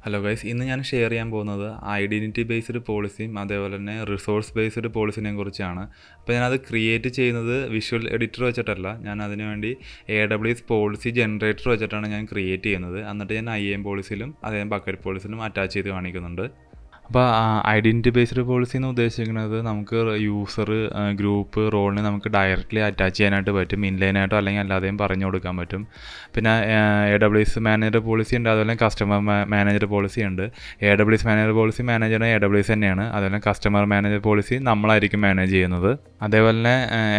Hello guys, ഇന്ന് ഞാൻ share ചെയ്യാൻ പോകുന്നത് ഐഡൻറ്റിറ്റി ബേസ്ഡ് പോളിസിയും അതേപോലെ തന്നെ റിസോഴ്സ് ബേസ്ഡ് പോളിസിനെ കുറിച്ചാണ്. അപ്പോൾ ഞാനത് ക്രിയേറ്റ് ചെയ്യുന്നത് വിഷ്വൽ എഡിറ്റർ വെച്ചിട്ടല്ല, ഞാൻ അതിനു വേണ്ടി AWS പോളിസി ജനറേറ്റർ വെച്ചിട്ടാണ് ഞാൻ ക്രിയേറ്റ് ചെയ്യുന്നത്. എന്നിട്ട് ഞാൻ IAM പോളിസിയിലും അതേ ബക്കറ്റ് പോളിസിയിലും അറ്റാച്ച് ചെയ്ത് കാണിക്കുന്നുണ്ട്. അപ്പോൾ ഐഡൻറ്റിറ്റി ബേസ്ഡ് പോളിസി എന്ന് ഉദ്ദേശിക്കുന്നത് നമുക്ക് യൂസർ, ഗ്രൂപ്പ്, റോളിനെ നമുക്ക് ഡയറക്റ്റ്ലി അറ്റാച്ച് ചെയ്യാനായിട്ട് പറ്റും. ഇൻലൈനായിട്ടോ അല്ലെങ്കിൽ അല്ലാതെയും പറഞ്ഞു കൊടുക്കാൻ പറ്റും. പിന്നെ AWS മാനേജർ പോളിസി ഉണ്ട്, അതുപോലെ കസ്റ്റമർ മാനേജർ പോളിസി ഉണ്ട്. AWS manager policy manager AWS തന്നെയാണ്. അതുപോലെ കസ്റ്റമർ മാനേജർ പോളിസി നമ്മളായിരിക്കും മാനേജ് ചെയ്യുന്നത്. അതേപോലെ തന്നെ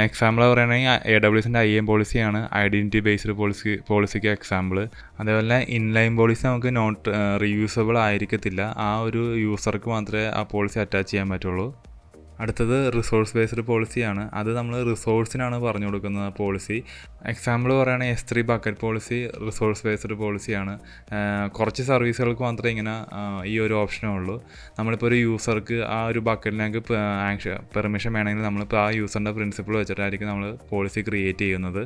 എക്സാമ്പിൾ പറയുകയാണെങ്കിൽ AWSൻ്റെ IAM പോളിസിയാണ് ഐഡൻറ്റിറ്റി ബേസ്ഡ് പോളിസിക്ക് എക്സാമ്പിൾ. അതേപോലെ ഇൻലൈൻ പോളിസി നമുക്ക് നോട്ട് റീയൂസബിൾ ആയിരിക്കത്തില്ല, ആ ഒരു യൂസർക്ക് മാത്രമേ ആ പോളിസി അറ്റാച്ച് ചെയ്യാൻ പറ്റുള്ളൂ. അടുത്തത് റിസോഴ്സ് ബേസ്ഡ് പോളിസിയാണ്. അത് നമ്മൾ റിസോഴ്സിനാണ് പറഞ്ഞു കൊടുക്കുന്നത് പോളിസി. എക്സാമ്പിൾ പറയുകയാണെങ്കിൽ S3 bucket policy resource based പോളിസിയാണ്. കുറച്ച് സർവീസുകൾക്ക് മാത്രമേ ഇങ്ങനെ ഈ ഒരു ഓപ്ഷനേ ഉള്ളൂ. നമ്മളിപ്പോൾ ഒരു യൂസർക്ക് ആ ഒരു ബക്കറ്റിലേക്ക് പെർമിഷൻ വേണമെങ്കിൽ നമ്മളിപ്പോൾ ആ യൂസറിൻ്റെ പ്രിൻസിപ്പിൾ വെച്ചിട്ടായിരിക്കും നമ്മൾ പോളിസി ക്രിയേറ്റ് ചെയ്യുന്നത്.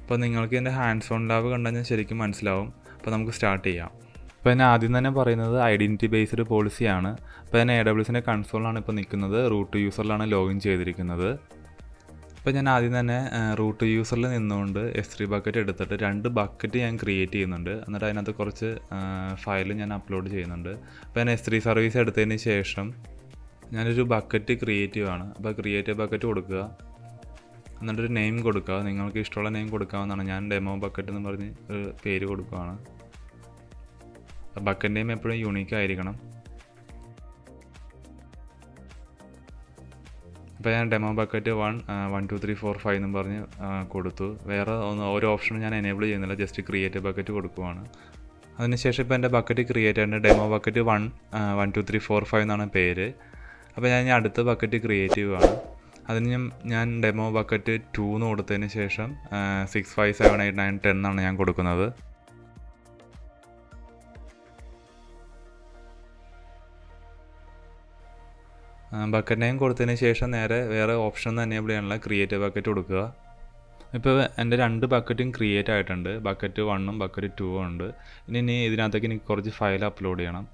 അപ്പോൾ നിങ്ങൾക്ക് എൻ്റെ ഹാൻഡ്സ് ഓൺ ലാബ് കണ്ടുകഴിഞ്ഞാൽ ശരിക്കും മനസ്സിലാവും. അപ്പോൾ നമുക്ക് സ്റ്റാർട്ട് ചെയ്യാം. അപ്പോൾ ഞാൻ ആദ്യം തന്നെ പറയുന്നത് ഐഡൻറ്റിറ്റി ബേസ്ഡ് പോളിസിയാണ്. അപ്പോൾ ഞാൻ AWSൻ്റെ കൺസോളിലാണ് ഇപ്പോൾ നിൽക്കുന്നത്, റൂട്ട് യൂസറിലാണ് ലോഗിൻ ചെയ്തിരിക്കുന്നത്. അപ്പോൾ ഞാൻ ആദ്യം തന്നെ റൂട്ട് യൂസറിൽ നിന്നുകൊണ്ട് S3 ബക്കറ്റ് എടുത്തിട്ട് 2 ബക്കറ്റ് ഞാൻ ക്രിയേറ്റ് ചെയ്യുന്നുണ്ട്. എന്നിട്ട് അതിനകത്ത് കുറച്ച് ഫയൽ ഞാൻ അപ്ലോഡ് ചെയ്യുന്നുണ്ട്. അപ്പോൾ ഞാൻ S3 സർവീസ് എടുത്തതിന് ശേഷം ഞാനൊരു ബക്കറ്റ് ക്രിയേറ്റ് ചെയ്യുകയാണ്. അപ്പോൾ ക്രിയേറ്റ് ബക്കറ്റ് കൊടുക്കുക, എന്നിട്ടൊരു നെയിം കൊടുക്കുക. നിങ്ങൾക്ക് ഇഷ്ടമുള്ള നെയിം കൊടുക്കാവുന്നതാണ്. ഞാൻ ഡെമോ ബക്കറ്റ് എന്ന് പറഞ്ഞ് ഒരു പേര് കൊടുക്കുകയാണ്. ബക്കറ്റ് നെയിം എപ്പോഴും യൂണീക്ക് ആയിരിക്കണം. അപ്പോൾ ഞാൻ ഡെമോ ബക്കറ്റ് 1 2 3 4 5 എന്നും പറഞ്ഞ് കൊടുത്തു. വേറെ ഒരു ഓപ്ഷനും ഞാൻ എനേബിൾ ചെയ്യുന്നില്ല, ജസ്റ്റ് ക്രിയേറ്റ് ബക്കറ്റ് കൊടുക്കുവാണ്. അതിനുശേഷം ഇപ്പോൾ എൻ്റെ ബക്കറ്റ് ക്രിയേറ്റ് ആയിട്ട് ഡെമോ ബക്കറ്റ് 1 2 3 4 5 എന്നാണ് പേര്. അപ്പോൾ ഞാൻ അടുത്ത ബക്കറ്റ് ക്രിയേറ്റ് ചെയ്യുകയാണ്. അതിന് ഞാൻ ഡെമോ ബക്കറ്റ് 2 എന്ന് കൊടുത്തതിന് ശേഷം 6 5 7 8 9 10 എന്നാണ് ഞാൻ കൊടുക്കുന്നത്. ബക്കറ്റ് നെയിം കൊടുത്തതിന് ശേഷം നേരെ വേറെ ഓപ്ഷൻ എനേബിൾ ചെയ്യാനുള്ള ക്രിയേറ്റ് ബക്കറ്റ് കൊടുക്കുക. ഇപ്പോൾ എൻ്റെ 2 ബക്കറ്റും ക്രിയേറ്റ് ആയിട്ടുണ്ട്. ബക്കറ്റ് 1ഉം ബക്കറ്റ് 2ഉം ഉണ്ട്. ഇനി ഇതിനകത്തേക്ക് എനിക്ക് കുറച്ച് ഫയൽ അപ്ലോഡ് ചെയ്യണം.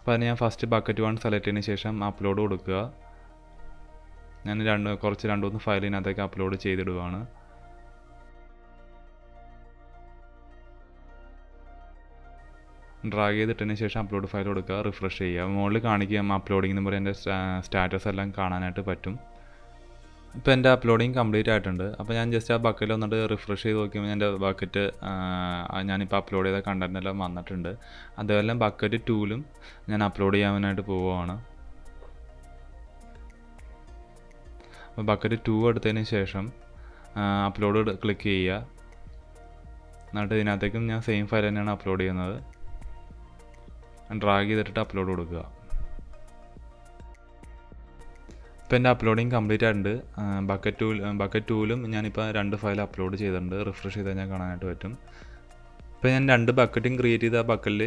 അപ്പോൾ അതിന് ഞാൻ ഫസ്റ്റ് ബക്കറ്റ് 1 സെലക്ട് ചെയ്തതിന് ശേഷം അപ്ലോഡ് കൊടുക്കുക. ഞാൻ കുറച്ച് 2-3 ഫയൽ ഇതിനകത്തേക്ക് അപ്ലോഡ് ചെയ്തിടുകയാണ്. ഡ്രാഗ് ചെയ്തിട്ടതിന് ശേഷം അപ്ലോഡ് ഫയൽ കൊടുക്കുക, റിഫ്രഷ് ചെയ്യുക. മുകളിൽ കാണിക്കുക അപ്ലോഡിംഗ് എന്ന് പറയുന്ന എൻ്റെ സ്റ്റാറ്റസ് എല്ലാം കാണാനായിട്ട് പറ്റും. ഇപ്പോൾ എൻ്റെ അപ്ലോഡിങ് കംപ്ലീറ്റ് ആയിട്ടുണ്ട്. അപ്പോൾ ഞാൻ ജസ്റ്റ് ആ ബക്കറ്റിൽ വന്നിട്ട് റിഫ്രഷ് ചെയ്ത് നോക്കിയപ്പോൾ എൻ്റെ ബക്കറ്റ് ഞാനിപ്പോൾ അപ്ലോഡ് ചെയ്ത കണ്ടൻറ്റ് എല്ലാം വന്നിട്ടുണ്ട്. അതേപോലെ ബക്കറ്റ് 2ലും ഞാൻ അപ്ലോഡ് ചെയ്യാനായിട്ട് പോവുകയാണ്. അപ്പോൾ ബക്കറ്റ് 2 എടുത്തതിന് ശേഷം അപ്ലോഡ് ക്ലിക്ക് ചെയ്യുക. എന്നിട്ട് ഇതിനകത്തേക്കും ഞാൻ സെയിം ഫയൽ തന്നെയാണ് അപ്ലോഡ് ചെയ്യുന്നത്. ഡ്രാഗ് ചെയ്തിട്ട് അപ്ലോഡ് കൊടുക്കുക. ഇപ്പോൾ എൻ്റെ അപ്ലോഡിങ് കംപ്ലീറ്റ് ആയിട്ടുണ്ട്. ബക്കറ്റ് 2ലും ഞാനിപ്പോൾ 2 ഫയൽ അപ്ലോഡ് ചെയ്തിട്ടുണ്ട്. റിഫ്രഷ് ചെയ്താൽ ഞാൻ കാണാനായിട്ട് പറ്റും. ഇപ്പോൾ ഞാൻ 2 ബക്കറ്റും ക്രിയേറ്റ് ചെയ്ത ബക്കറ്റിൽ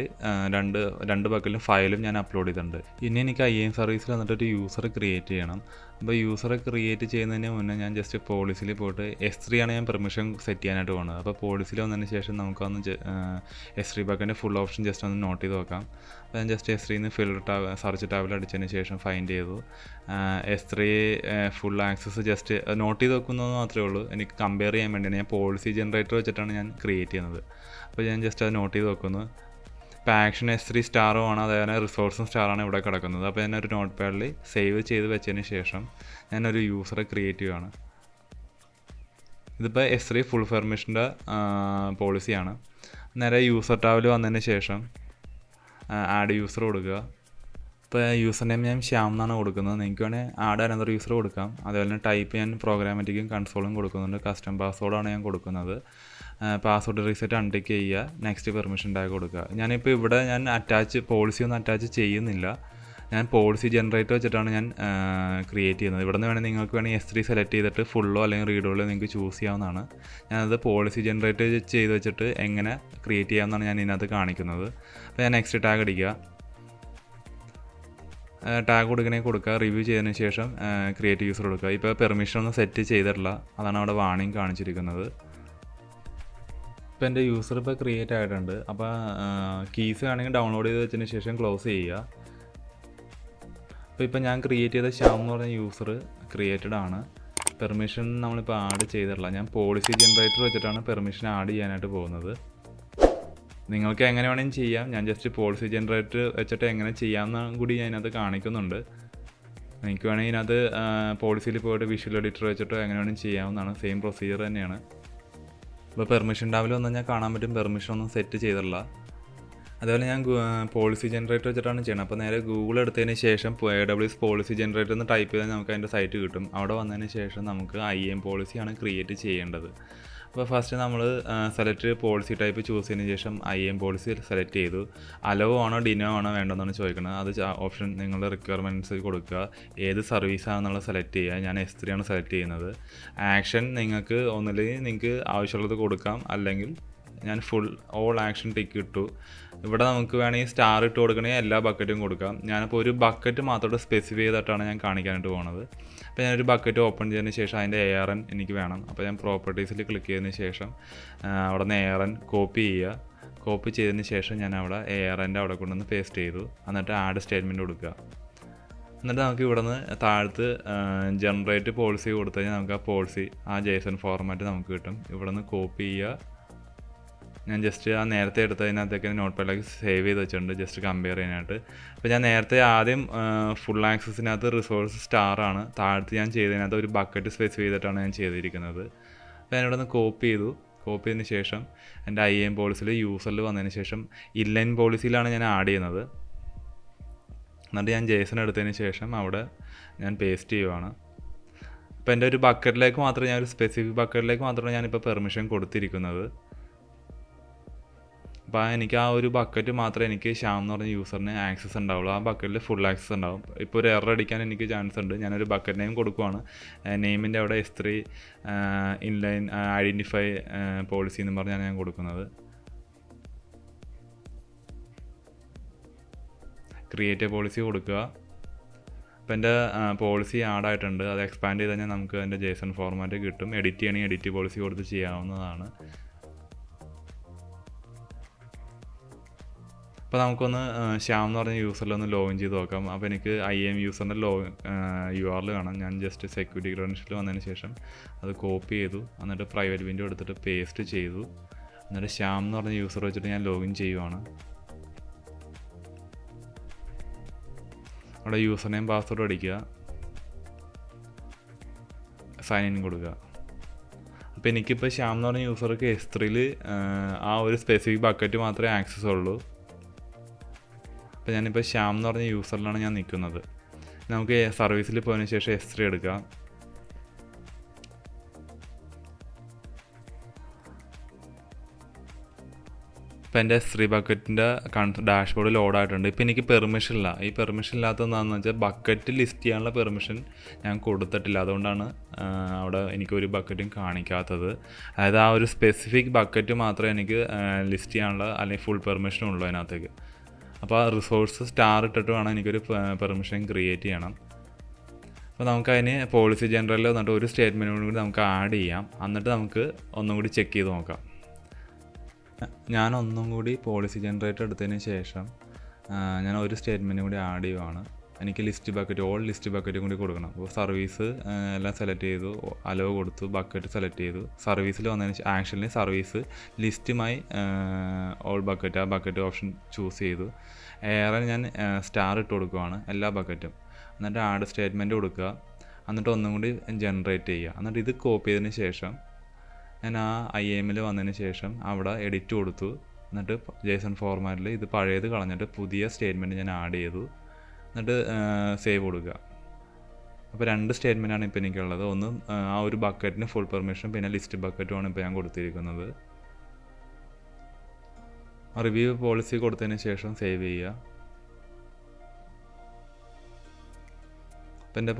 രണ്ട് ബക്കറ്റിലും ഫയലും ഞാൻ അപ്ലോഡ് ചെയ്തിട്ടുണ്ട്. ഇനി എനിക്ക് IAM സർവീസിൽ വന്നിട്ടൊരു യൂസറെ ക്രിയേറ്റ് ചെയ്യണം. അപ്പോൾ യൂസറെ ക്രിയേറ്റ് ചെയ്യുന്നതിന് മുന്നേ ഞാൻ ജസ്റ്റ് പോളിസിയിൽ പോയിട്ട് S3 ആണ് ഞാൻ പെർമിഷൻ സെറ്റ് ചെയ്യാനായിട്ട് പോകുന്നത്. അപ്പോൾ പോളിസിയിൽ വന്നതിന് ശേഷം നമുക്കൊന്ന് S3 ബക്കറ്റിൻ്റെ ഫുൾ ഓപ്ഷൻ ജസ്റ്റ് ഒന്ന് നോട്ട് ചെയ്ത് നോക്കാം. അപ്പോൾ ഞാൻ ജസ്റ്റ് S3 ഫിൽറ്റർ സെർച്ച് ടാബിൽ അടിച്ചതിന് ശേഷം ഫൈൻഡ് ചെയ്തു. S3 full access just not ചെയ്ത് വെക്കുന്നത് മാത്രമേ ഉള്ളൂ. എനിക്ക് കമ്പയർ ചെയ്യാൻ വേണ്ടിയാണ് ഞാൻ പോളിസി ജനറേറ്റർ വെച്ചിട്ടാണ് ഞാൻ ക്രിയേറ്റ് ചെയ്യുന്നത്. അപ്പോൾ ഞാൻ ജസ്റ്റ് അത് നോട്ട് ചെയ്ത് വെക്കുന്നു. ഇപ്പോൾ ആക്ഷൻ S3 സ്റ്റാറും ആണ്, അതേപോലെ റിസോഴ്സും സ്റ്റാറാണ് ഇവിടെ കിടക്കുന്നത്. അപ്പോൾ ഞാനൊരു നോട്ട് പാഡിൽ സേവ് ചെയ്ത് വെച്ചതിന് ശേഷം ഞാനൊരു യൂസറെ ക്രിയേറ്റ് ചെയ്യുകയാണ്. ഇതിപ്പോൾ S3 ഫുൾ പെർമിഷൻ്റെ പോളിസിയാണ്. നേരെ യൂസർ ടാബിൽ വന്നതിന് ശേഷം ആഡ് യൂസർ കൊടുക്കുക. ഇപ്പോൾ യൂസർ നെയിം ഞാൻ ശ്യാം എന്നാണ് കൊടുക്കുന്നത്. നിങ്ങൾക്ക് വേണമെങ്കിൽ ആഡ് അനദർ യൂസർ കൊടുക്കാം. അതുപോലെ തന്നെ ടൈപ്പ് ഞാൻ പ്രോഗ്രാമാറ്റിക്കും കൺസോളും കൊടുക്കുന്നുണ്ട്. കസ്റ്റം പാസ്വേഡാണ് ഞാൻ കൊടുക്കുന്നത്. പാസ്വേഡ് റീസെറ്റ് അൺടിക്ക് ചെയ്യുക, നെക്സ്റ്റ് പെർമിഷൻ ടാഗ് കൊടുക്കുക. ഞാനിപ്പോൾ ഇവിടെ ഞാൻ പോളിസി ഒന്നും അറ്റാച്ച് ചെയ്യുന്നില്ല. ഞാൻ പോളിസി ജനറേറ്റർ വെച്ചിട്ടാണ് ഞാൻ ക്രിയേറ്റ് ചെയ്യുന്നത്. ഇവിടെ നിന്ന് വേണമെങ്കിൽ നിങ്ങൾക്ക് വേണമെങ്കിൽ S3 സെലക്ട് ചെയ്തിട്ട് ഫുള്ളോ അല്ലെങ്കിൽ റീഡോളോ നിങ്ങൾക്ക് ചൂസ് ചെയ്യാവുന്നതാണ്. ഞാനത് പോളിസി ജനറേറ്റർ ചെയ്ത് വെച്ചിട്ട് എങ്ങനെ ക്രിയേറ്റ് ചെയ്യാമെന്നാണ് ഞാൻ ഇതിനകത്ത് കാണിക്കുന്നത്. അപ്പോൾ ഞാൻ നെക്സ്റ്റ് ടാഗ് അടിക്കുക. ടാഗ് കൊടുക്കുക. റിവ്യൂ ചെയ്തതിന് ശേഷം ക്രിയേറ്റ് യൂസർ കൊടുക്കുക. ഇപ്പോൾ പെർമിഷൻ ഒന്നും സെറ്റ് ചെയ്തിട്ടില്ല, അതാണ് അവിടെ വാർണിംഗ് കാണിച്ചിരിക്കുന്നത്. ഇപ്പോൾ എൻ്റെ യൂസർ ഇപ്പോൾ ക്രിയേറ്റ് ആയിട്ടുണ്ട്. അപ്പോൾ കീസ് ആണെങ്കിൽ ഡൗൺലോഡ് ചെയ്ത് വെച്ചതിന് ശേഷം ക്ലോസ് ചെയ്യുക. ഇപ്പോൾ ഞാൻ ക്രിയേറ്റ് ചെയ്ത ശ്യാം എന്ന് പറഞ്ഞ യൂസർ ക്രിയേറ്റഡ് ആണ്. പെർമിഷൻ നമ്മളിപ്പോൾ ആഡ് ചെയ്തിട്ടില്ല. ഞാൻ പോളിസി ജനറേറ്റർ വെച്ചിട്ടാണ് പെർമിഷൻ ആഡ് ചെയ്യാനായിട്ട് പോകുന്നത്. നിങ്ങൾക്ക് എങ്ങനെ വേണമെങ്കിലും ചെയ്യാം. ഞാൻ ജസ്റ്റ് പോളിസി ജനറേറ്റർ വെച്ചിട്ട് എങ്ങനെ ചെയ്യാമെന്ന് കൂടി ഞാൻ ഇതിനകത്ത് കാണിക്കുന്നുണ്ട്. എനിക്ക് വേണമെങ്കിൽ ഇതിനകത്ത് പോളിസിയിൽ പോയിട്ട് വിഷ്വൽ എഡിറ്റർ വെച്ചിട്ട് എങ്ങനെ വേണമെങ്കിലും ചെയ്യാവുന്നതാണ്. സെയിം പ്രൊസീജിയർ തന്നെയാണ്. ഇപ്പോൾ പെർമിഷൻ ടാബിൽ വന്നാൽ ഞാൻ കാണാൻ പറ്റും പെർമിഷൻ ഒന്നും സെറ്റ് ചെയ്തിട്ടില്ല. അതുപോലെ ഞാൻ പോളിസി ജനറേറ്റർ വെച്ചിട്ടാണ് ചെയ്യണം. അപ്പോൾ നേരെ ഗൂഗിൾ എടുത്തതിന് ശേഷം AWS പോളിസി ജനറേറ്റർ എന്ന് ടൈപ്പ് ചെയ്താൽ നമുക്ക് അതിൻ്റെ സൈറ്റ് കിട്ടും. അവിടെ വന്നതിന് ശേഷം നമുക്ക് IAM പോളിസിയാണ് ക്രിയേറ്റ് ചെയ്യേണ്ടത്. അപ്പോൾ ഫസ്റ്റ് നമ്മൾ സെലക്ട് പോളിസി ടൈപ്പ് ചൂസ് ചെയ്തതിന് ശേഷം IAM പോളിസി സെലക്ട് ചെയ്തു. അലോ ആണോ ഡിനോ ആണോ വേണ്ടതെന്നാണ് ചോദിക്കുന്നത്. അത് ഓപ്ഷൻ നിങ്ങളുടെ റിക്വയർമെൻറ്റ്സ് കൊടുക്കുക. ഏത് സർവീസാണെന്നുള്ളത് സെലക്ട് ചെയ്യുക. ഞാൻ S3 ആണ് സെലക്ട് ചെയ്യുന്നത്. ആക്ഷൻ നിങ്ങൾക്ക് ഒന്നില്ലെങ്കിൽ നിങ്ങൾക്ക് ആവശ്യമുള്ളത് കൊടുക്കാം, അല്ലെങ്കിൽ ഞാൻ ഓൾ ആക്ഷൻ ടിക്ക് ഇട്ടു. ഇവിടെ നമുക്ക് വേണമെങ്കിൽ സ്റ്റാർ ഇട്ട് കൊടുക്കണമെങ്കിൽ എല്ലാ ബക്കറ്റും കൊടുക്കാം. ഞാനിപ്പോൾ ഒരു ബക്കറ്റ് മാത്രമായിട്ട് സ്പെസിഫൈ ചെയ്തിട്ടാണ് ഞാൻ കാണിക്കാനായിട്ട് പോകുന്നത്. അപ്പോൾ ഞാനൊരു ബക്കറ്റ് ഓപ്പൺ ചെയ്തതിന് ശേഷം അതിൻ്റെ ARN എനിക്ക് വേണം. അപ്പോൾ ഞാൻ പ്രോപ്പർട്ടീസിൽ ക്ലിക്ക് ചെയ്തതിന് ശേഷം അവിടെ നിന്ന് ARN കോപ്പി ചെയ്യുക. കോപ്പി ചെയ്തതിന് ശേഷം ഞാൻ അവിടെ ARNൻ്റെ അവിടെ കൊണ്ടുവന്ന് പേസ്റ്റ് ചെയ്തു. എന്നിട്ട് ആഡ് സ്റ്റേറ്റ്മെൻറ്റ് കൊടുക്കുക. എന്നിട്ട് നമുക്ക് ഇവിടെ നിന്ന് താഴത്ത് ജനറേറ്റ് പോളിസി കൊടുത്തു കഴിഞ്ഞാൽ നമുക്ക് ആ പോളിസി JSON ഫോർമാറ്റ് നമുക്ക് കിട്ടും. ഇവിടെ നിന്ന് കോപ്പി ചെയ്യുക. ഞാൻ ജസ്റ്റ് ആ നേരത്തെ എടുത്തതിനകത്തേക്ക് നോട്ട് പാഡിലേക്ക് സേവ് ചെയ്ത് വെച്ചിട്ടുണ്ട് ജസ്റ്റ് കമ്പയർ ചെയ്യാനായിട്ട്. അപ്പോൾ ഞാൻ നേരത്തെ ആദ്യം ഫുൾ ആക്സസിനകത്ത് റിസോഴ്സ് സ്റ്റാറാണ്. താഴത്ത് ഞാൻ ചെയ്തതിനകത്ത് ഒരു ബക്കറ്റ് സ്പെസിഫൈ ചെയ്തിട്ടാണ് ഞാൻ ചെയ്തിരിക്കുന്നത്. അപ്പോൾ ഞാനിവിടെ നിന്ന് കോപ്പി ചെയ്തതിന് ശേഷം എൻ്റെ IAM പോളിസിയിൽ യൂസറിൽ വന്നതിന് ശേഷം ഇൻലൈൻ പോളിസിയിലാണ് ഞാൻ ആഡ് ചെയ്യുന്നത്. എന്നിട്ട് ഞാൻ JSON എടുത്തതിന് ശേഷം അവിടെ ഞാൻ പേസ്റ്റ് ചെയ്യുവാണ്. അപ്പോൾ എൻ്റെ ഒരു ബക്കറ്റിലേക്ക് മാത്രമേ ഞാൻ ഒരു സ്പെസിഫിക് ബക്കറ്റിലേക്ക് മാത്രമേ ഞാനിപ്പോൾ പെർമിഷൻ കൊടുത്തിരിക്കുന്നത്. അപ്പോൾ എനിക്ക് ആ ഒരു ബക്കറ്റ് മാത്രമേ എനിക്ക് ശ്യാം എന്ന് പറഞ്ഞ യൂസറിന് ആക്സസ് ഉണ്ടാവുള്ളൂ. ആ ബക്കറ്റിൽ ഫുൾ ആക്സസ് ഉണ്ടാവും. ഇപ്പോൾ ഒരു എറർ അടിക്കാൻ എനിക്ക് ചാൻസ് ഉണ്ട്. ഞാനൊരു ബക്കറ്റ് നെയിം കൊടുക്കുവാണ്. നെയിമിൻ്റെ അവിടെ S3 ഇൻലൈൻ ഐഡൻറ്റിഫൈ പോളിസി എന്ന് പറഞ്ഞാണ് ഞാൻ കൊടുക്കുന്നത്. ക്രിയേറ്റ് പോളിസി കൊടുക്കുക. അപ്പോൾ എൻ്റെ പോളിസി ആഡായിട്ടുണ്ട്. അത് എക്സ്പാൻഡ് ചെയ്ത് കഴിഞ്ഞാൽ നമുക്ക് അതിൻ്റെ JSON ഫോർമാറ്റ് കിട്ടും. എഡിറ്റ് ചെയ്യണമെങ്കിൽ എഡിറ്റ് പോളിസി കൊടുത്ത് ചെയ്യാവുന്നതാണ്. അപ്പോൾ നമുക്കൊന്ന് ശ്യാം എന്ന് പറഞ്ഞ യൂസറിലൊന്ന് ലോഗിൻ ചെയ്ത് നോക്കാം. അപ്പോൾ എനിക്ക് IAM യൂസറിൻ്റെ URL കാണാം. ഞാൻ ജസ്റ്റ് സെക്യൂരിറ്റി ക്രെഡൻഷ്യൽ വന്നതിന് ശേഷം അത് കോപ്പി ചെയ്തു. എന്നിട്ട് പ്രൈവറ്റ് വിൻഡോ എടുത്തിട്ട് പേസ്റ്റ് ചെയ്തു. എന്നിട്ട് ശ്യാം എന്ന് പറഞ്ഞ യൂസർ വെച്ചിട്ട് ഞാൻ ലോഗിൻ ചെയ്യുവാണ്. അവിടെ യൂസർ നെയിം പാസ്വേഡ് അടിക്കുക, സൈൻ ഇൻ കൊടുക്കുക. അപ്പോൾ എനിക്കിപ്പോൾ ശ്യാം എന്ന് പറഞ്ഞ യൂസർക്ക് S3 ആ ഒരു സ്പെസിഫിക് ബക്കറ്റ് മാത്രമേ ആക്സസ് ഉള്ളൂ. അപ്പോൾ ഞാനിപ്പോൾ ശ്യാം എന്ന് പറഞ്ഞ യൂസറിലാണ് ഞാൻ നിൽക്കുന്നത്. നമുക്ക് സർവീസിൽ പോയതിന് ശേഷം S3 എടുക്കാം. ഇപ്പോൾ എൻ്റെ S3 ബക്കറ്റിൻ്റെ ഡാഷ്ബോർഡ് ലോഡായിട്ടുണ്ട്. ഇപ്പോൾ എനിക്ക് പെർമിഷൻ ഇല്ല. ഈ പെർമിഷൻ ഇല്ലാത്തത് എന്താണെന്ന് വെച്ചാൽ ബക്കറ്റ് ലിസ്റ്റ് ചെയ്യാനുള്ള പെർമിഷൻ ഞാൻ കൊടുത്തിട്ടില്ല. അതുകൊണ്ടാണ് അവിടെ എനിക്കൊരു ബക്കറ്റും കാണിക്കാത്തത്. അതായത് ആ ഒരു സ്പെസിഫിക് ബക്കറ്റ് മാത്രമേ എനിക്ക് ലിസ്റ്റ് ചെയ്യാനുള്ള അല്ലെങ്കിൽ ഫുൾ പെർമിഷനും ഉള്ളൂ അതിനകത്തേക്ക്. അപ്പോൾ ആ റിസോഴ്സ് സ്റ്റാർ ഇട്ടിട്ട് വേണം എനിക്കൊരു പെർമിഷൻ ക്രിയേറ്റ് ചെയ്യണം. അപ്പോൾ നമുക്കതിന് പോളിസി ജനറലിൽ വന്നിട്ട് ഒരു സ്റ്റേറ്റ്മെൻറ്റും കൂടി നമുക്ക് ആഡ് ചെയ്യാം. എന്നിട്ട് നമുക്ക് ഒന്നും കൂടി ചെക്ക് ചെയ്ത് നോക്കാം. ഞാൻ ഒന്നും കൂടി പോളിസി ജനറേറ്റർ എടുത്തതിന് ശേഷം ഞാൻ ഒരു സ്റ്റേറ്റ്മെൻറ്റും കൂടി ആഡ് ചെയ്യുവാണ്. എനിക്ക് ലിസ്റ്റ് ബക്കറ്റ് ഓൾ ലിസ്റ്റ് ബക്കറ്റും കൂടി കൊടുക്കണം. അപ്പോൾ സർവീസ് എല്ലാം സെലക്ട് ചെയ്തു, അലോ കൊടുത്തു, ബക്കറ്റ് സെലക്ട് ചെയ്തു. സർവീസിൽ വന്നതിന് ആക്ഷനിൽ സർവീസ് ലിസ്റ്റുമായി ഓൾ ബക്കറ്റ് ആ ബക്കറ്റ് ഓപ്ഷൻ ചൂസ് ചെയ്തു. ARN ഞാൻ സ്റ്റാർ ഇട്ട് കൊടുക്കുവാണ് എല്ലാ ബക്കറ്റും. എന്നിട്ട് ആഡ് സ്റ്റേറ്റ്മെൻറ്റ് കൊടുക്കുക. എന്നിട്ട് ഒന്നും കൂടി ജനറേറ്റ് ചെയ്യുക. എന്നിട്ട് ഇത് കോപ്പി ചെയ്തതിന് ശേഷം ഞാൻ ആ IAMൽ വന്നതിന് ശേഷം അവിടെ എഡിറ്റ് കൊടുത്തു. എന്നിട്ട് JSON ഫോർമാറ്റിൽ ഇത് പഴയത് കളഞ്ഞിട്ട് പുതിയ സ്റ്റേറ്റ്മെൻറ്റ് ഞാൻ ആഡ് ചെയ്തു. എന്നിട്ട് സേവ് കൊടുക്കുക. അപ്പോൾ 2 സ്റ്റേറ്റ്മെൻറ്റാണ് ഇപ്പോൾ എനിക്കുള്ളത്. ഒന്ന് ആ ഒരു ബക്കറ്റിന് ഫുൾ പെർമിഷൻ, പിന്നെ ലിസ്റ്റ് ബക്കറ്റുമാണ് ഇപ്പോൾ ഞാൻ കൊടുത്തിരിക്കുന്നത്. റിവ്യൂ പോളിസി കൊടുത്തതിന് ശേഷം സേവ് ചെയ്യുക. അപ്പോൾ എൻ്റെ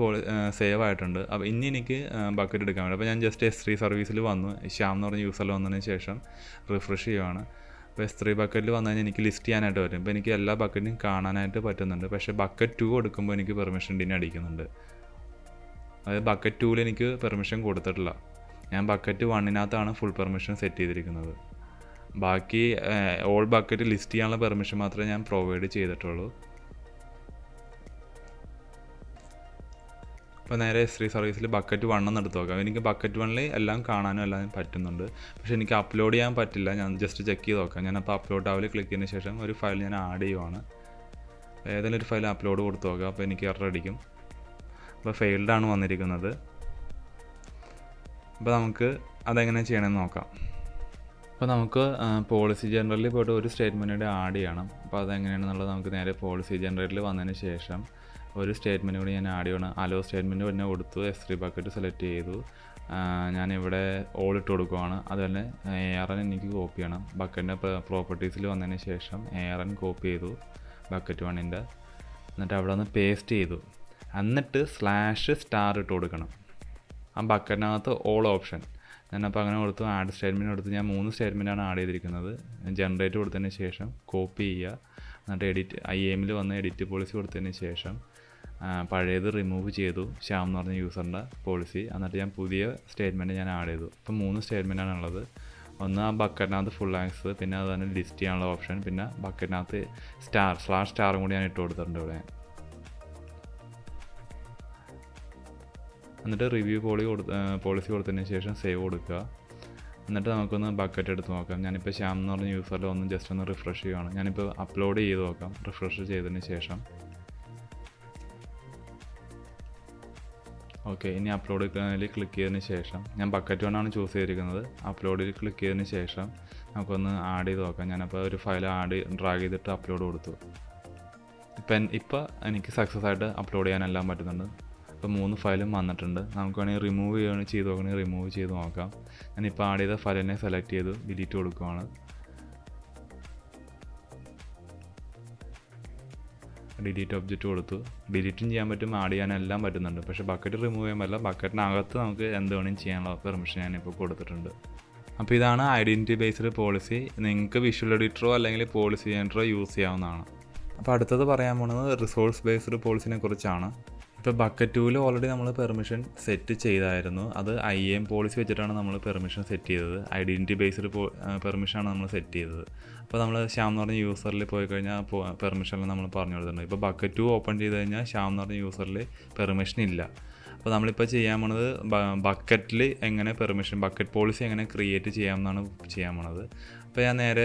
സേവ് ആയിട്ടുണ്ട്. അപ്പോൾ ഇനി എനിക്ക് ബക്കറ്റ് എടുക്കാൻ വേണ്ടി അപ്പോൾ ഞാൻ ജസ്റ്റ് S3 സർവീസിൽ വന്നു. ശ്യാം എന്ന് പറഞ്ഞ യൂസറിൽ വന്നതിന് ശേഷം റിഫ്രഷ് ചെയ്യുവാണ്. അപ്പോൾ S3 ബക്കറ്റിൽ വന്നു കഴിഞ്ഞാൽ എനിക്ക് ലിസ്റ്റ് ചെയ്യാനായിട്ട് പറ്റും. ഇപ്പോൾ എനിക്ക് എല്ലാ ബക്കറ്റും കാണാനായിട്ട് പറ്റുന്നുണ്ട്. പക്ഷേ ബക്കറ്റ് 2 കൊടുക്കുമ്പോൾ എനിക്ക് പെർമിഷൻ ഡിനെ അടിക്കുന്നുണ്ട്. അതായത് ബക്കറ്റ് 2ൽ എനിക്ക് പെർമിഷൻ കൊടുത്തിട്ടില്ല. ഞാൻ ബക്കറ്റ് 1-നകത്താണ് ഫുൾ പെർമിഷൻ സെറ്റ് ചെയ്തിരിക്കുന്നത്. ബാക്കി ഓൾ ബക്കറ്റ് ലിസ്റ്റ് ചെയ്യാനുള്ള പെർമിഷൻ മാത്രമേ ഞാൻ പ്രൊവൈഡ് ചെയ്തിട്ടുള്ളൂ. അപ്പോൾ നേരെ S3 സർവീസിൽ ബക്കറ്റ് 1 എന്ന് എടുത്ത് നോക്കാം. എനിക്ക് ബക്കറ്റ് 1 എല്ലാം കാണാനും എല്ലാം പറ്റുന്നുണ്ട്. പക്ഷേ എനിക്ക് അപ്ലോഡ് ചെയ്യാൻ പറ്റില്ല. ഞാൻ ജസ്റ്റ് ചെക്ക് ചെയ്ത് നോക്കാം. ഞാനപ്പോൾ അപ്ലോഡ് ടാബിൽ ക്ലിക്ക് ചെയ്തതിന് ശേഷം ഒരു ഫയൽ ഞാൻ ആഡ് ചെയ്യുവാണ്. ഏതെങ്കിലും ഒരു ഫയൽ അപ്ലോഡ് കൊടുത്ത് നോക്കാം. അപ്പോൾ എനിക്ക് എറർ അടിക്കും. അപ്പോൾ ഫെയിൽഡാണ് വന്നിരിക്കുന്നത്. അപ്പോൾ നമുക്ക് അതെങ്ങനെ ചെയ്യണമെന്ന് നോക്കാം. അപ്പോൾ നമുക്ക് പോളിസി ജനറലിൽ പോയിട്ട് ഒരു സ്റ്റേറ്റ്മെൻറ്റ് ആഡ് ചെയ്യണം. അപ്പോൾ അതെങ്ങനെയാണെന്നുള്ളത് നമുക്ക് നേരെ പോളിസി ജനറേറ്ററിൽ വന്നതിന് ശേഷം ഒരു സ്റ്റേറ്റ്മെൻറ്റ് കൂടി ഞാൻ ആഡ് ചെയ്യണം. അലോ സ്റ്റേറ്റ്മെൻറ്റ് തന്നെ കൊടുത്തു. S3 ബക്കറ്റ് സെലക്ട് ചെയ്തു. ഞാനിവിടെ ഓൾ ഇട്ട് കൊടുക്കുവാണ്. അതുപോലെ ARN എനിക്ക് കോപ്പി ചെയ്യണം. ബക്കറ്റിൻ്റെ പ്രോപ്പർട്ടീസിൽ വന്നതിന് ശേഷം ARN കോപ്പി ചെയ്തു ബക്കറ്റ് 1ൻ്റെ. എന്നിട്ട് അവിടെ നിന്ന് പേസ്റ്റ് ചെയ്തു. എന്നിട്ട് /* ഇട്ട് കൊടുക്കണം ആ ബക്കറ്റിനകത്ത് ഓൾ ഓപ്ഷൻ. ഞാനപ്പോൾ അങ്ങനെ കൊടുത്തു. ആഡ് സ്റ്റേറ്റ്മെൻറ്റ് കൊടുത്ത് ഞാൻ 3 സ്റ്റേറ്റ്മെൻറ്റാണ് ആഡ് ചെയ്തിരിക്കുന്നത്. ജനറേറ്റ് കൊടുത്തതിന് ശേഷം കോപ്പി ചെയ്യുക. എന്നിട്ട് IAMൽ വന്ന് എഡിറ്റ് പോളിസി കൊടുത്തതിന് ശേഷം പഴയത് റിമൂവ് ചെയ്തു. ശ്യാം എന്ന് പറഞ്ഞ യൂസറിൻ്റെ പോളിസി. എന്നിട്ട് ഞാൻ പുതിയ സ്റ്റേറ്റ്മെൻറ്റ് ഞാൻ ആഡ് ചെയ്തു. ഇപ്പം 3 സ്റ്റേറ്റ്മെൻറ്റാണ് ഉള്ളത്. ഒന്ന് ആ ബക്കറ്റിനകത്ത് ഫുൾ ആക്സസ്, പിന്നെ അത് തന്നെ ലിസ്റ്റ് ചെയ്യാനുള്ള ഓപ്ഷൻ, പിന്നെ ബക്കറ്റിനകത്ത് /* കൂടി ഞാൻ ഇട്ട് കൊടുത്തിട്ടുണ്ട് ഇവിടെ. എന്നിട്ട് റിവ്യൂ പോളിസി കൊടുത്തതിന് ശേഷം സേവ് കൊടുക്കുക. എന്നിട്ട് നമുക്കൊന്ന് ബക്കറ്റ് എടുത്ത് നോക്കാം. ഞാനിപ്പോൾ ശ്യാം എന്ന് പറഞ്ഞ യൂസറിൽ ഒന്ന് ജസ്റ്റ് ഒന്ന് റിഫ്രഷ് ചെയ്യുകയാണ്. ഞാനിപ്പോൾ അപ്ലോഡ് ചെയ്ത് നോക്കാം. റിഫ്രഷ് ചെയ്തതിന് ശേഷം ഓക്കെ, ഇനി അപ്ലോഡിൽ ക്ലിക്ക് ചെയ്തതിന് ശേഷം ഞാൻ ബക്കറ്റ് 1 ചൂസ് ചെയ്തിരിക്കുന്നത്. അപ്ലോഡിൽ ക്ലിക്ക് ചെയ്തതിന് ശേഷം നമുക്കൊന്ന് ആഡ് ചെയ്ത് നോക്കാം. ഞാനപ്പോൾ ഒരു ഫയൽ ഡ്രാഗ് ചെയ്തിട്ട് അപ്ലോഡ് കൊടുത്തു. ഇപ്പോൾ എനിക്ക് സക്സസ് ആയിട്ട് അപ്ലോഡ് ചെയ്യാനെല്ലാം പറ്റുന്നുണ്ട്. ഇപ്പോൾ 3 ഫയലും വന്നിട്ടുണ്ട്. നമുക്ക് വേണമെങ്കിൽ റിമൂവ് ചെയ്ത് നോക്കണമെങ്കിൽ റിമൂവ് ചെയ്ത് നോക്കാം. ഞാനിപ്പോൾ ആഡ് ചെയ്ത ഫയലിനെ സെലക്ട് ചെയ്തു ഡിലീറ്റ് കൊടുക്കുവാണ്. ഡിലീറ്റ് ഒബ്ജക്റ്റ് കൊടുത്തു. ഡിലീറ്റും ചെയ്യാൻ പറ്റും, ആഡ് ചെയ്യാനെല്ലാം പറ്റുന്നുണ്ട്. പക്ഷേ ബക്കറ്റ് റിമൂവ് ചെയ്യാൻ പറ്റില്ല. ബക്കറ്റിനകത്ത് നമുക്ക് എന്ത് വേണമെങ്കിലും ചെയ്യാനുള്ള പെർമിഷൻ ഞാനിപ്പോൾ കൊടുത്തിട്ടുണ്ട്. അപ്പോൾ ഇതാണ് ഐഡൻറ്റിറ്റി ബേസ്ഡ് പോളിസി. നിങ്ങൾക്ക് വിഷ്വൽ എഡിറ്ററോ അല്ലെങ്കിൽ പോളിസി ജനറേറ്ററോ യൂസ് ചെയ്യാവുന്നതാണ്. അപ്പോൾ അടുത്തത് പറയാൻ പോകുന്നത് റിസോഴ്സ് ബേസ്ഡ് പോളിസിനെ കുറിച്ചാണ്. ഇപ്പോൾ ബക്കറ്റ് 2 ഓൾറെഡി നമ്മൾ പെർമിഷൻ സെറ്റ് ചെയ്തായിരുന്നു. അത് IAM പോളിസി വെച്ചിട്ടാണ് നമ്മൾ പെർമിഷൻ സെറ്റ് ചെയ്തത്. ഐഡൻറ്റിറ്റി ബേസ്ഡ് പെർമിഷനാണ് നമ്മൾ സെറ്റ് ചെയ്തത്. അപ്പോൾ നമ്മൾ ശ്യാം എന്ന് പറഞ്ഞ യൂസറിൽ പോയി കഴിഞ്ഞാൽ പെർമിഷനിൽ നമ്മൾ പറഞ്ഞു കൊടുത്തിട്ടുണ്ട്. ഇപ്പോൾ ബക്കറ്റ് 2 ഓപ്പൺ ചെയ്ത് കഴിഞ്ഞാൽ ശ്യാം എന്ന് പറഞ്ഞ യൂസറിൽ പെർമിഷൻ ഇല്ല. അപ്പോൾ നമ്മളിപ്പോൾ ചെയ്യാൻ പോണത് ബക്കറ്റിൽ എങ്ങനെ ബക്കറ്റ് പോളിസി എങ്ങനെ ക്രിയേറ്റ് ചെയ്യാമെന്നാണ് ചെയ്യാൻ പോണത്. അപ്പോൾ ഞാൻ നേരെ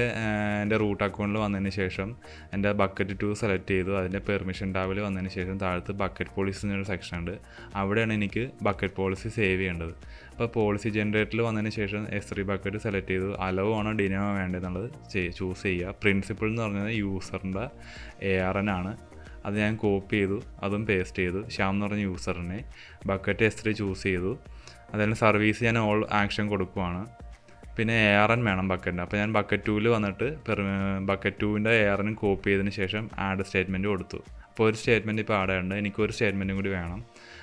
എൻ്റെ റൂട്ട് അക്കൗണ്ടിൽ വന്നതിന് ശേഷം എൻ്റെ ബക്കറ്റ് 2 സെലക്ട് ചെയ്തു. അതിൻ്റെ പെർമിഷൻ ടാബിൽ വന്നതിന് ശേഷം താഴത്ത് ബക്കറ്റ് പോളിസി എന്നൊരു സെക്ഷൻ ഉണ്ട്. അവിടെയാണ് എനിക്ക് ബക്കറ്റ് പോളിസി സേവ് ചെയ്യേണ്ടത്. അപ്പോൾ പോളിസി ജനറേറ്ററിൽ വന്നതിന് ശേഷം S3 ബക്കറ്റ് സെലക്ട് ചെയ്തു. അലോ ആണോ ഡിനോ വേണ്ടതെന്നുള്ളത് ചൂസ് ചെയ്യുക. പ്രിൻസിപ്പിൾ എന്ന് പറഞ്ഞാൽ യൂസറിൻ്റെ ARN ആണ്. അത് ഞാൻ കോപ്പി ചെയ്തു, അതും പേസ്റ്റ് ചെയ്തു. ശ്യാം എന്ന് പറഞ്ഞ യൂസറിനെ ബക്കറ്റ് S3 ചൂസ് ചെയ്തു. അതിന് സർവീസ് ഞാൻ ഓൾ ആക്ഷൻ കൊടുക്കുവാണ്. പിന്നെ ARN വേണം ബക്കറ്റിൻ്റെ. അപ്പോൾ ഞാൻ ബക്കറ്റ് 2 വന്നിട്ട് ബക്കറ്റ് 2ൻ്റെ ARN കോപ്പി ചെയ്തതിന് ശേഷം ആഡ് സ്റ്റേറ്റ്മെൻറ്റ് കൊടുത്തു. അപ്പോൾ ഒരു സ്റ്റേറ്റ്മെൻറ്റ് ഇപ്പോൾ ആഡ് ചെയ്യണ്ട, എനിക്കൊരു സ്റ്റേറ്റ്മെൻറ്റും കൂടി വേണം.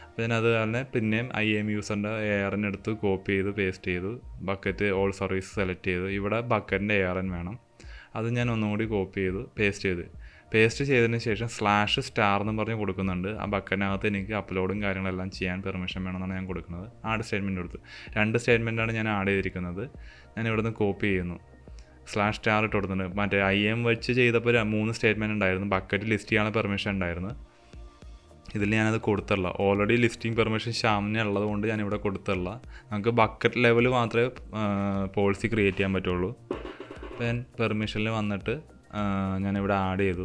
അപ്പോൾ ഞാൻ അത് തന്നെ പിന്നെയും IAM യൂസറിൻ്റെ ARN എടുത്ത് കോപ്പി ചെയ്തു പേസ്റ്റ് ചെയ്തു. ബക്കറ്റ് ഓൾ സർവീസ് സെലക്ട് ചെയ്തു. ഇവിടെ ബക്കറ്റിൻ്റെ ARN വേണം. അത് ഞാൻ ഒന്നുകൂടി കോപ്പി ചെയ്തു പേസ്റ്റ് ചെയ്തതിന് ശേഷം /* എന്ന് പറഞ്ഞ് കൊടുക്കുന്നുണ്ട്. ആ ബക്കറ്റിനകത്ത് എനിക്ക് അപ്ലോഡും കാര്യങ്ങളെല്ലാം ചെയ്യാൻ പെർമിഷൻ വേണമെന്നാണ് ഞാൻ കൊടുക്കുന്നത്. ആഡ് സ്റ്റേറ്റ്മെൻറ്റ് കൊടുത്തു. 2 സ്റ്റേറ്റ്മെൻറ്റാണ് ഞാൻ ആഡ് ചെയ്തിരിക്കുന്നത്. ഞാൻ ഇവിടെ നിന്ന് കോപ്പി ചെയ്യുന്നു. /* ഇട്ട് കൊടുത്തിട്ടുണ്ട്. മറ്റേ IAM വെച്ച് ചെയ്തപ്പോൾ 3 സ്റ്റേറ്റ്മെൻറ്റ് ഉണ്ടായിരുന്നു. ബക്കറ്റ് ലിസ്റ്റ് ചെയ്യാനുള്ള പെർമിഷൻ ഉണ്ടായിരുന്നു. ഇതിൽ ഞാനത് കൊടുത്തില്ല. ഓൾറെഡി ലിസ്റ്റിംഗ് പെർമിഷൻ ശ്യാമിന് ഉള്ളത് കൊണ്ട് ഞാനിവിടെ കൊടുത്തില്ല. നമുക്ക് ബക്കറ്റ് ലെവൽ മാത്രമേ പോളിസി ക്രിയേറ്റ് ചെയ്യാൻ പറ്റുള്ളൂ. അപ്പോൾ ഞാൻ പെർമിഷനിൽ വന്നിട്ട് ഞാനിവിടെ ആഡ് ചെയ്തു.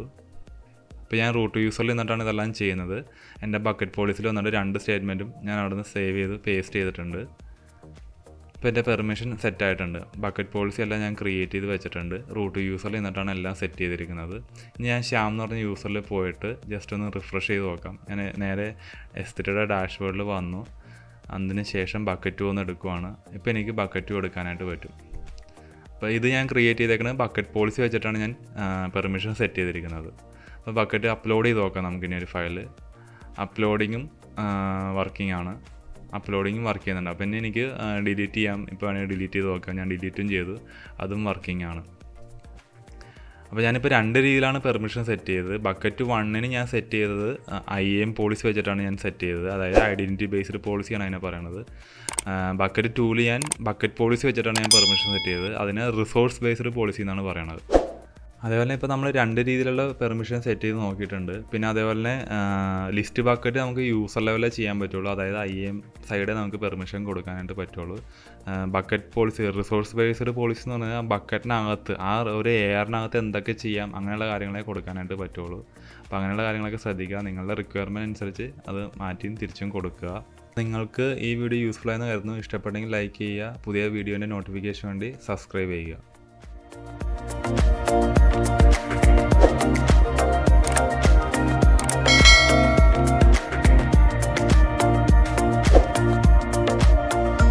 അപ്പോൾ ഞാൻ റൂട്ട് യൂസറിൽ നിന്നിട്ടാണ് ഇതെല്ലാം ചെയ്യുന്നത്. എൻ്റെ ബക്കറ്റ് പോളിസിയിൽ വന്നിട്ട് 2 സ്റ്റേറ്റ്മെൻറ്റും ഞാൻ അവിടെ നിന്ന് സേവ് ചെയ്ത് പേസ്റ്റ് ചെയ്തിട്ടുണ്ട്. ഇപ്പോൾ എൻ്റെ പെർമിഷൻ സെറ്റായിട്ടുണ്ട്. ബക്കറ്റ് പോളിസി എല്ലാം ഞാൻ ക്രിയേറ്റ് ചെയ്ത് വെച്ചിട്ടുണ്ട്. റൂട്ട് യൂസറിൽ നിന്നിട്ടാണ് എല്ലാം സെറ്റ് ചെയ്തിരിക്കുന്നത്. ഇനി ഞാൻ ശ്യാം എന്ന് പറഞ്ഞ യൂസറിൽ പോയിട്ട് ജസ്റ്റ് ഒന്ന് റിഫ്രഷ് ചെയ്ത് നോക്കാം. ഞാൻ നേരെ S3യുടെ ഡാഷ്ബോർഡിൽ വന്നു. അതിന് ശേഷം ബക്കറ്റ് 2 ഒന്ന് എടുക്കുവാണ്. ഇപ്പോൾ എനിക്ക് ബക്കറ്റ് 2 എടുക്കാനായിട്ട് പറ്റും. അപ്പോൾ ഇത് ഞാൻ ക്രിയേറ്റ് ചെയ്തേക്കുന്നത് ബക്കറ്റ് പോളിസി വെച്ചിട്ടാണ് ഞാൻ പെർമിഷൻ സെറ്റ് ചെയ്തിരിക്കുന്നത്. അപ്പോൾ ബക്കറ്റ് അപ്ലോഡ് ചെയ്ത് നോക്കാം നമുക്കിനി ഒരു ഫയൽ. അപ്ലോഡിങ്ങും വർക്കിംഗ് ആണ്. അപ്ലോഡിങ്ങും വർക്ക് ചെയ്യുന്നുണ്ട്. അപ്പോൾ ഇനി എനിക്ക് ഡിലീറ്റ് ചെയ്യാം. ഇപ്പോൾ വേണമെങ്കിൽ ഡിലീറ്റ് ചെയ്ത് നോക്കാം. ഞാൻ ഡിലീറ്റും ചെയ്തു, അതും വർക്കിംഗ് ആണ്. അപ്പോൾ ഞാനിപ്പോൾ 2 രീതിയിലാണ് പെർമിഷൻ സെറ്റ് ചെയ്തത്. ബക്കറ്റ് 1ന് ഞാൻ സെറ്റ് ചെയ്തത് IAM പോളിസി വെച്ചിട്ടാണ് ഞാൻ സെറ്റ് ചെയ്തത്. അതായത് ഐഡൻറ്റിറ്റി ബേസ്ഡ് പോളിസിയാണ് അതിനെ പറയുന്നത്. ബക്കറ്റ് 2ൽ ഞാൻ ബക്കറ്റ് പോളിസി വെച്ചിട്ടാണ് ഞാൻ പെർമിഷൻ സെറ്റ് ചെയ്തത്. അതിന് റിസോഴ്സ് ബേസ്ഡ് പോളിസി എന്നാണ് പറയുന്നത്. അതേപോലെ ഇപ്പോൾ നമ്മൾ 2 രീതിയിലുള്ള പെർമിഷൻ സെറ്റ് ചെയ്ത് നോക്കിയിട്ടുണ്ട്. പിന്നെ അതേപോലെ തന്നെ ലിസ്റ്റ് ബക്കറ്റ് നമുക്ക് യൂസർ ലെവലിലേ ചെയ്യാൻ പറ്റുള്ളൂ. അതായത് IAM സൈഡേ നമുക്ക് പെർമിഷൻ കൊടുക്കാനായിട്ട് പറ്റുള്ളൂ. Bucket policy, resource based policy എന്ന് പറഞ്ഞാൽ ബക്കറ്റിനകത്ത് ഒരു ARനകത്ത് എന്തൊക്കെ ചെയ്യാം അങ്ങനെയുള്ള കാര്യങ്ങളെ കൊടുക്കാനായിട്ട് പറ്റുള്ളൂ. അപ്പോൾ അങ്ങനെയുള്ള കാര്യങ്ങളൊക്കെ ശ്രദ്ധിക്കുക. നിങ്ങളുടെ റിക്വയർമെൻറ്റ് അനുസരിച്ച് അത് മാറ്റിയും തിരിച്ചും കൊടുക്കുക. നിങ്ങൾക്ക് ഈ വീഡിയോ യൂസ്ഫുൾ ആയെന്ന് കരുതുന്നു. ഇഷ്ടപ്പെട്ടെങ്കിൽ ലൈക്ക് ചെയ്യുക. പുതിയ വീഡിയോൻ്റെ നോട്ടിഫിക്കേഷൻ വേണ്ടി സബ്സ്ക്രൈബ് ചെയ്യുക.